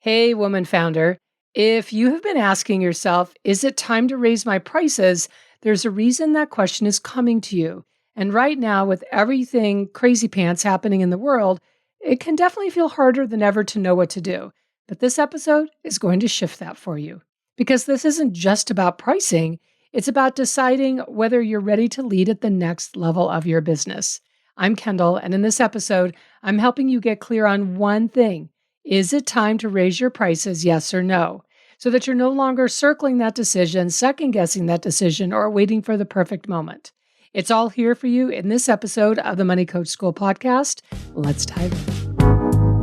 Hey, woman founder. If you have been asking yourself, is it time to raise my prices? There's a reason that question is coming to you. And right now, with everything crazy pants happening in the world, it can definitely feel harder than ever to know what to do. But this episode is going to shift that for you because this isn't just about pricing, it's about deciding whether you're ready to lead at the next level of your business. I'm Kendall, and in this episode, I'm helping you get clear on one thing. Is it time to raise your prices, yes or no? So that you're no longer circling that decision, second guessing that decision, or waiting for the perfect moment. It's all here for you in this episode of the Money Coach School podcast. Let's dive in.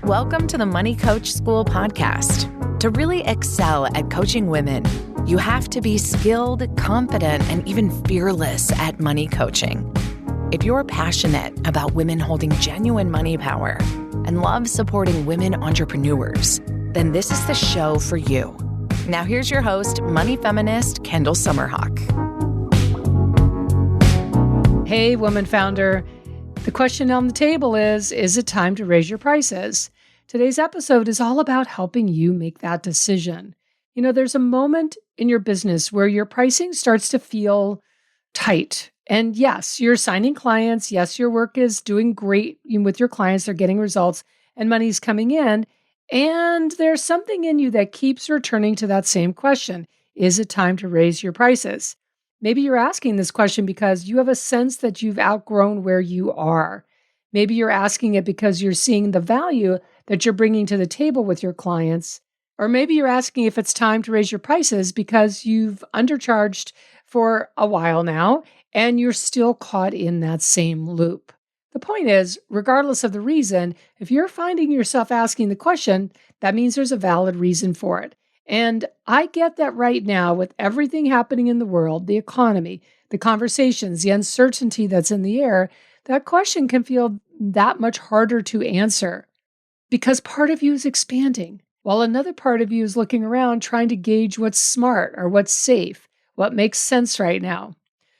Welcome to the Money Coach School podcast. To really excel at coaching women, you have to be skilled, confident, and even fearless at money coaching. If you're passionate about women holding genuine money power and love supporting women entrepreneurs, then this is the show for you. Now here's your host, money feminist Kendall Summerhawk. Hey, woman founder. The question on the table is it time to raise your prices? Today's episode is all about helping you make that decision. You know, there's a moment in your business where your pricing starts to feel tight. And yes, you're signing clients. Yes, your work is doing great with your clients. They're getting results and money's coming in. And there's something in you that keeps returning to that same question. Is it time to raise your prices? Maybe you're asking this question because you have a sense that you've outgrown where you are. Maybe you're asking it because you're seeing the value that you're bringing to the table with your clients. Or maybe you're asking if it's time to raise your prices because you've undercharged for a while now and you're still caught in that same loop. The point is, regardless of the reason, if you're finding yourself asking the question, that means there's a valid reason for it. And I get that right now with everything happening in the world, the economy, the conversations, the uncertainty that's in the air, that question can feel that much harder to answer because part of you is expanding while another part of you is looking around trying to gauge what's smart or what's safe, what makes sense right now.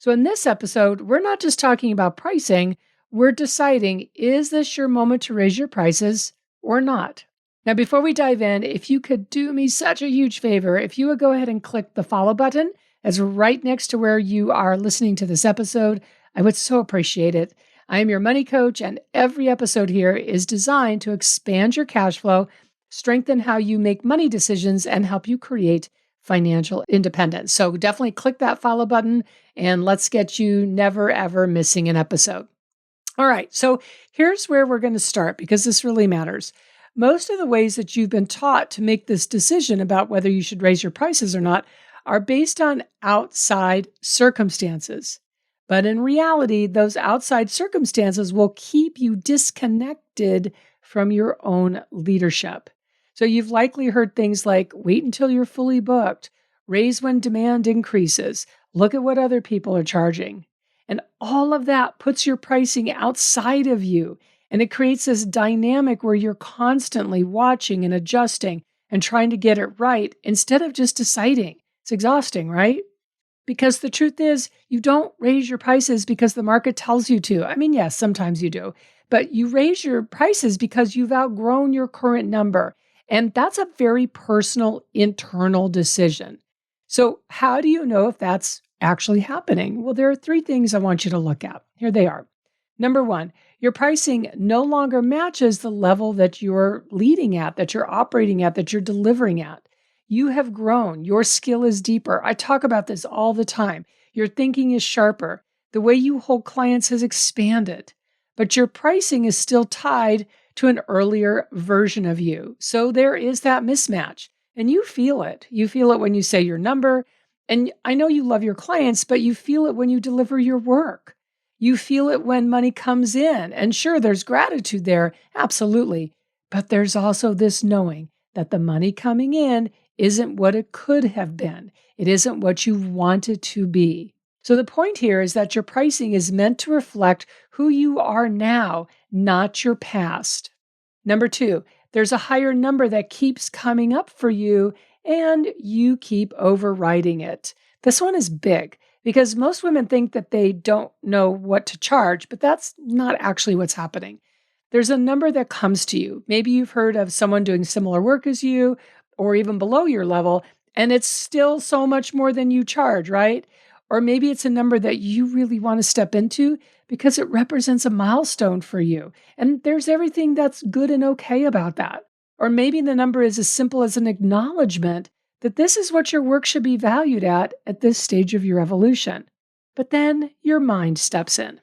So in this episode, we're not just talking about pricing, we're deciding, is this your moment to raise your prices or not? Now, before we dive in, if you could do me such a huge favor, if you would go ahead and click the follow button as right next to where you are listening to this episode, I would so appreciate it. I am your money coach, and every episode here is designed to expand your cash flow, strengthen how you make money decisions, and help you create financial independence. So definitely click that follow button and let's get you never, ever missing an episode. All right, so here's where we're going to start because this really matters. Most of the ways that you've been taught to make this decision about whether you should raise your prices or not are based on outside circumstances. But in reality, those outside circumstances will keep you disconnected from your own leadership. So you've likely heard things like, wait until you're fully booked, raise when demand increases, look at what other people are charging. And all of that puts your pricing outside of you. And it creates this dynamic where you're constantly watching and adjusting and trying to get it right instead of just deciding. It's exhausting, right? Because the truth is, you don't raise your prices because the market tells you to. I mean, yes, sometimes you do. But you raise your prices because you've outgrown your current number. And that's a very personal, internal decision. So how do you know if that's actually happening? Well, there are three things I want you to look at. Here they are. Number one, your pricing no longer matches the level that you're leading at, that you're operating at, that you're delivering at. You have grown. Your skill is deeper. I talk about this all the time. Your thinking is sharper. The way you hold clients has expanded, but your pricing is still tied to an earlier version of you. So there is that mismatch, and you feel it. You feel it when you say your number, and I know you love your clients, but you feel it when you deliver your work. You feel it when money comes in, and sure, there's gratitude there, absolutely, but there's also this knowing that the money coming in isn't what it could have been. It isn't what you want it to be. So the point here is that your pricing is meant to reflect who you are now, not your past. Number two, there's a higher number that keeps coming up for you and you keep overriding it. This one is big because most women think that they don't know what to charge, but that's not actually what's happening. There's a number that comes to you. Maybe you've heard of someone doing similar work as you or even below your level, and it's still so much more than you charge, right? Or maybe it's a number that you really want to step into because it represents a milestone for you. And there's everything that's good and okay about that. Or maybe the number is as simple as an acknowledgement that this is what your work should be valued at this stage of your evolution. But then your mind steps in.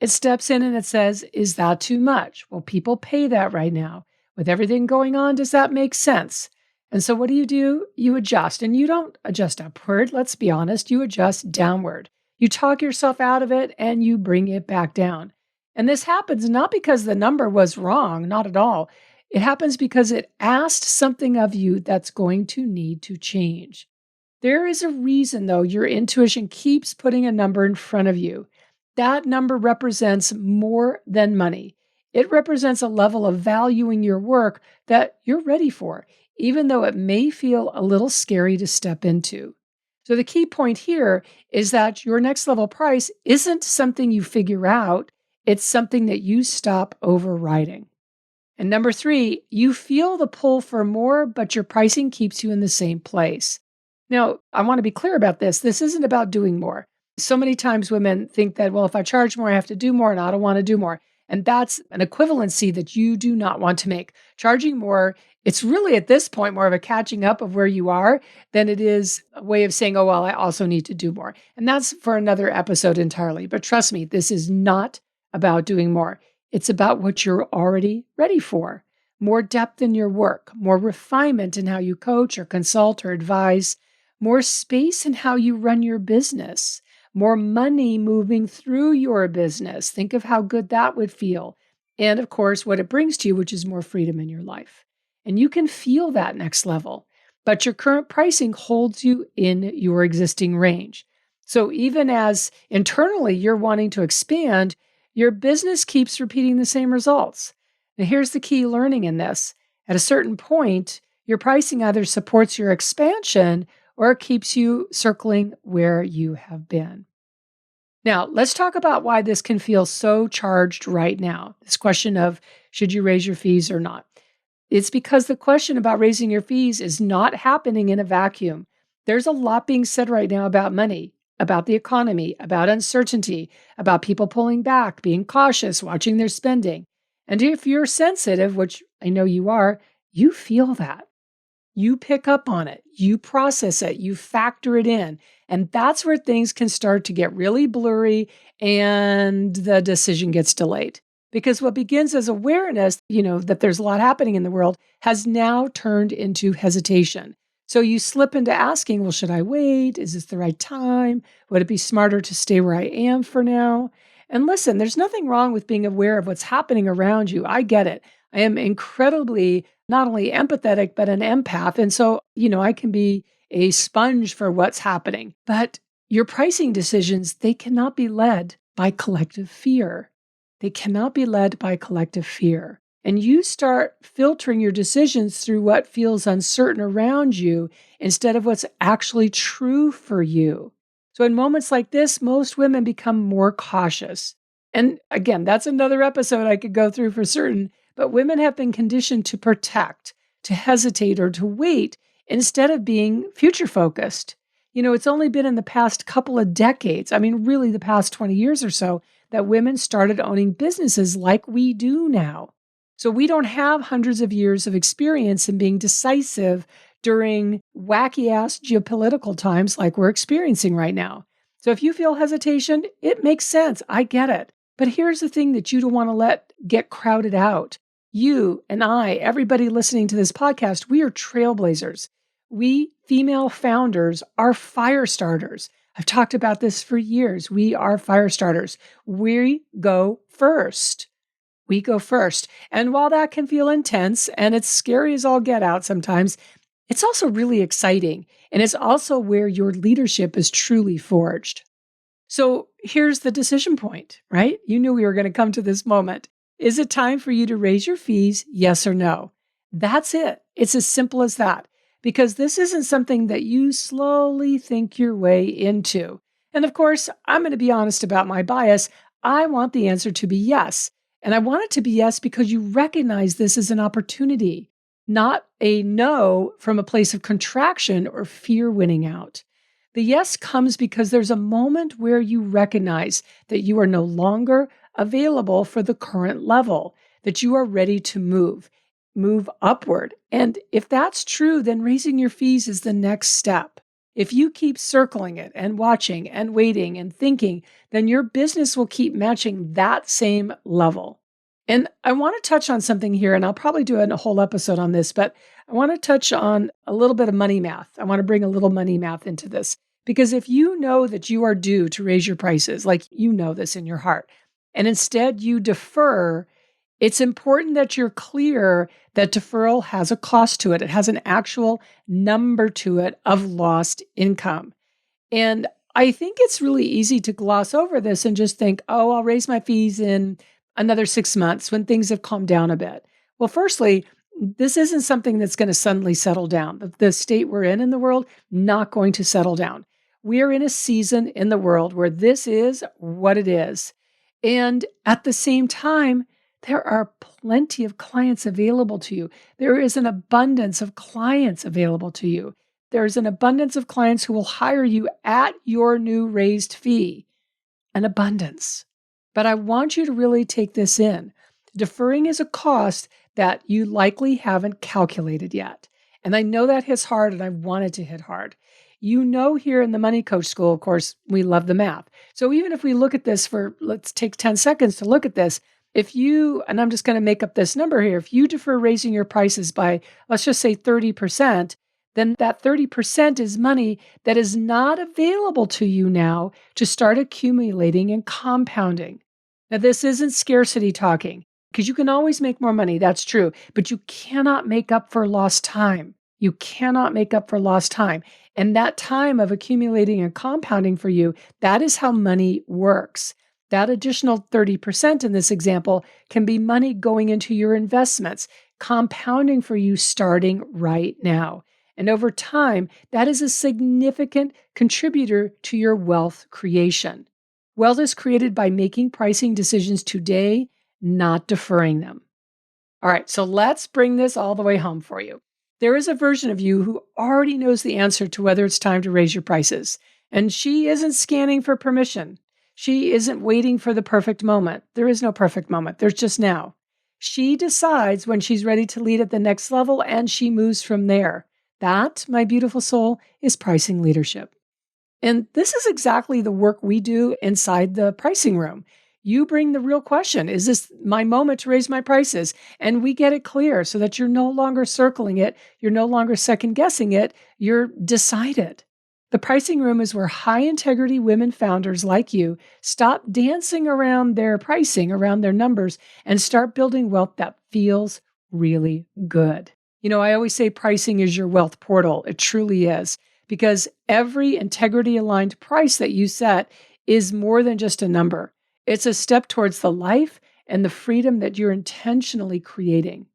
It steps in and it says, is that too much? Well, people pay that right now. With everything going on, does that make sense? And so what do? You adjust, and you don't adjust upward. Let's be honest. You adjust downward. You talk yourself out of it and you bring it back down. And this happens not because the number was wrong, not at all. It happens because it asked something of you that's going to need to change. There is a reason, though, your intuition keeps putting a number in front of you. That number represents more than money. It represents a level of valuing your work that you're ready for, even though it may feel a little scary to step into. So the key point here is that your next level price isn't something you figure out, it's something that you stop overriding. And number 3, you feel the pull for more, but your pricing keeps you in the same place. Now, I want to be clear about this. This isn't about doing more. So many times women think that, well, if I charge more, I have to do more, and I don't want to do more. And that's an equivalency that you do not want to make. Charging more, it's really at this point more of a catching up of where you are than it is a way of saying, oh, well, I also need to do more. And that's for another episode entirely. But trust me, this is not about doing more. It's about what you're already ready for. More depth in your work, more refinement in how you coach or consult or advise, more space in how you run your business, more money moving through your business. Think of how good that would feel. And of course, what it brings to you, which is more freedom in your life. And you can feel that next level, but your current pricing holds you in your existing range. So even as internally you're wanting to expand, your business keeps repeating the same results. Now, here's the key learning in this. At a certain point, your pricing either supports your expansion or it keeps you circling where you have been. Now, let's talk about why this can feel so charged right now. This question of should you raise your fees or not? It's because the question about raising your fees is not happening in a vacuum. There's a lot being said right now about money, about the economy, about uncertainty, about people pulling back, being cautious, watching their spending. And if you're sensitive, which I know you are, you feel that. You pick up on it, you process it, you factor it in. And that's where things can start to get really blurry and the decision gets delayed. Because what begins as awareness, that there's a lot happening in the world, has now turned into hesitation. So you slip into asking, well, should I wait? Is this the right time? Would it be smarter to stay where I am for now? And listen, there's nothing wrong with being aware of what's happening around you. I get it. I am incredibly not only empathetic, but an empath. And so, I can be a sponge for what's happening. But your pricing decisions, they cannot be led by collective fear. They cannot be led by collective fear. And you start filtering your decisions through what feels uncertain around you instead of what's actually true for you. So in moments like this, most women become more cautious. And again, that's another episode I could go through for certain. But women have been conditioned to protect, to hesitate, or to wait instead of being future focused. It's only been in the past couple of decades, really the past 20 years or so, that women started owning businesses like we do now. So we don't have hundreds of years of experience in being decisive during wacky-ass geopolitical times like we're experiencing right now. So if you feel hesitation, it makes sense. I get it. But here's the thing that you don't want to let get crowded out. You and I, everybody listening to this podcast, we are trailblazers. We female founders are fire starters. I've talked about this for years. We are fire starters. We go first. We go first. And while that can feel intense and it's scary as all get out sometimes, it's also really exciting. And it's also where your leadership is truly forged. So here's the decision point, right? You knew we were going to come to this moment. Is it time for you to raise your fees? Yes or no? That's it. It's as simple as that. Because this isn't something that you slowly think your way into. And of course, I'm going to be honest about my bias. I want the answer to be yes. And I want it to be yes because you recognize this as an opportunity, not a no from a place of contraction or fear winning out. The yes comes because there's a moment where you recognize that you are no longer available for the current level, that you are ready to move upward. And if that's true, then raising your fees is the next step. If you keep circling it and watching and waiting and thinking, then your business will keep matching that same level. And I want to touch on something here, and I'll probably do a whole episode on this, but I want to touch on a little bit of money math. I want to bring a little money math into this because if you know that you are due to raise your prices, like you know this in your heart, and instead you defer, it's important that you're clear that deferral has a cost to it. It has an actual number to it of lost income. And I think it's really easy to gloss over this and just think, oh, I'll raise my fees in another 6 months when things have calmed down a bit. Well, firstly, this isn't something that's going to suddenly settle down. The state we're in the world, not going to settle down. We are in a season in the world where this is what it is. And at the same time, there are plenty of clients available to you. There is an abundance of clients available to you. There's an abundance of clients who will hire you at your new raised fee. An abundance. But I want you to really take this in. Deferring is a cost that you likely haven't calculated yet. And I know that hits hard, and I want it to hit hard. You know, here in the Money Coach School, of course, we love the math. So even if we look at this let's take 10 seconds to look at this. If you, and I'm just going to make up this number here, if you defer raising your prices by, let's just say 30%, then that 30% is money that is not available to you now to start accumulating and compounding. Now, this isn't scarcity talking because you can always make more money. That's true, but you cannot make up for lost time. You cannot make up for lost time. And that time of accumulating and compounding for you, that is how money works. That additional 30% in this example can be money going into your investments, compounding for you starting right now. And over time, that is a significant contributor to your wealth creation. Wealth is created by making pricing decisions today, not deferring them. All right, so let's bring this all the way home for you. There is a version of you who already knows the answer to whether it's time to raise your prices. And she isn't scanning for permission. She isn't waiting for the perfect moment. There is no perfect moment. There's just now. She decides when she's ready to lead at the next level, and she moves from there. That, my beautiful soul, is pricing leadership. And this is exactly the work we do inside the pricing room. You bring the real question, is this my moment to raise my prices? And we get it clear so that you're no longer circling it. You're no longer second guessing it. You're decided. The pricing room is where high integrity women founders like you stop dancing around their pricing, around their numbers, and start building wealth that feels really good. You know, I always say pricing is your wealth portal. It truly is, because every integrity aligned price that you set is more than just a number. It's a step towards the life and the freedom that you're intentionally creating.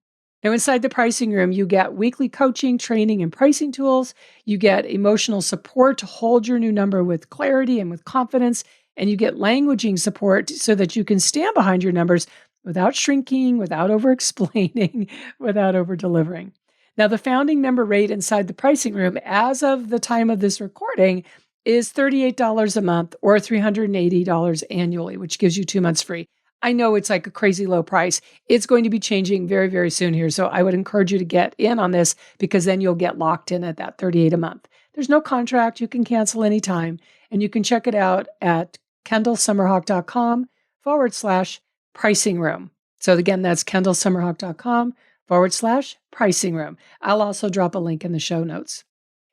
Now, inside the pricing room, you get weekly coaching, training, and pricing tools. You get emotional support to hold your new number with clarity and with confidence. And you get languaging support so that you can stand behind your numbers without shrinking, without over-explaining, without over-delivering. Now, the founding member rate inside the pricing room, as of the time of this recording, is $38 a month or $380 annually, which gives you 2 months free. I know it's like a crazy low price. It's going to be changing very, very soon here. So I would encourage you to get in on this because then you'll get locked in at that $38 a month. There's no contract. You can cancel anytime. And you can check it out at kendallsummerhawk.com/pricing room. So again, that's kendallsummerhawk.com/pricing room. I'll also drop a link in the show notes.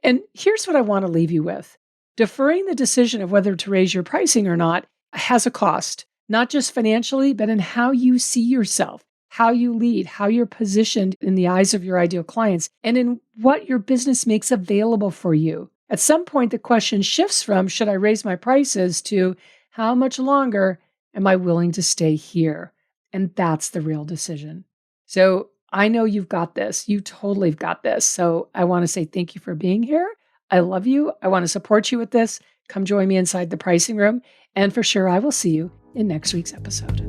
And here's what I want to leave you with. Deferring the decision of whether to raise your pricing or not has a cost. Not just financially, but in how you see yourself, how you lead, how you're positioned in the eyes of your ideal clients, and in what your business makes available for you. At some point, the question shifts from, should I raise my prices, to how much longer am I willing to stay here? And that's the real decision. So I know you've got this. You totally have got this. So I want to say thank you for being here. I love you. I want to support you with this. Come join me inside the pricing room. And for sure, I will see you in next week's episode.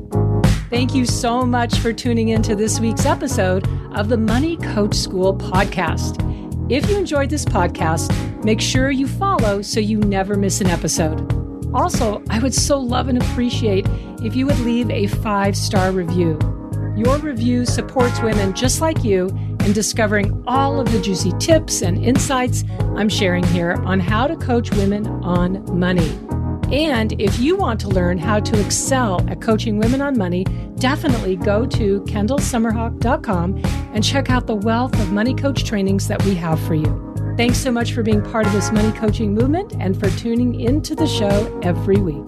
Thank you so much for tuning into this week's episode of the Money Coach School podcast. If you enjoyed this podcast, make sure you follow so you never miss an episode. Also, I would so love and appreciate if you would leave a 5-star review. Your review supports women just like you in discovering all of the juicy tips and insights I'm sharing here on how to coach women on money. And if you want to learn how to excel at coaching women on money, definitely go to kendallsummerhawk.com and check out the wealth of money coach trainings that we have for you. Thanks so much for being part of this money coaching movement and for tuning into the show every week.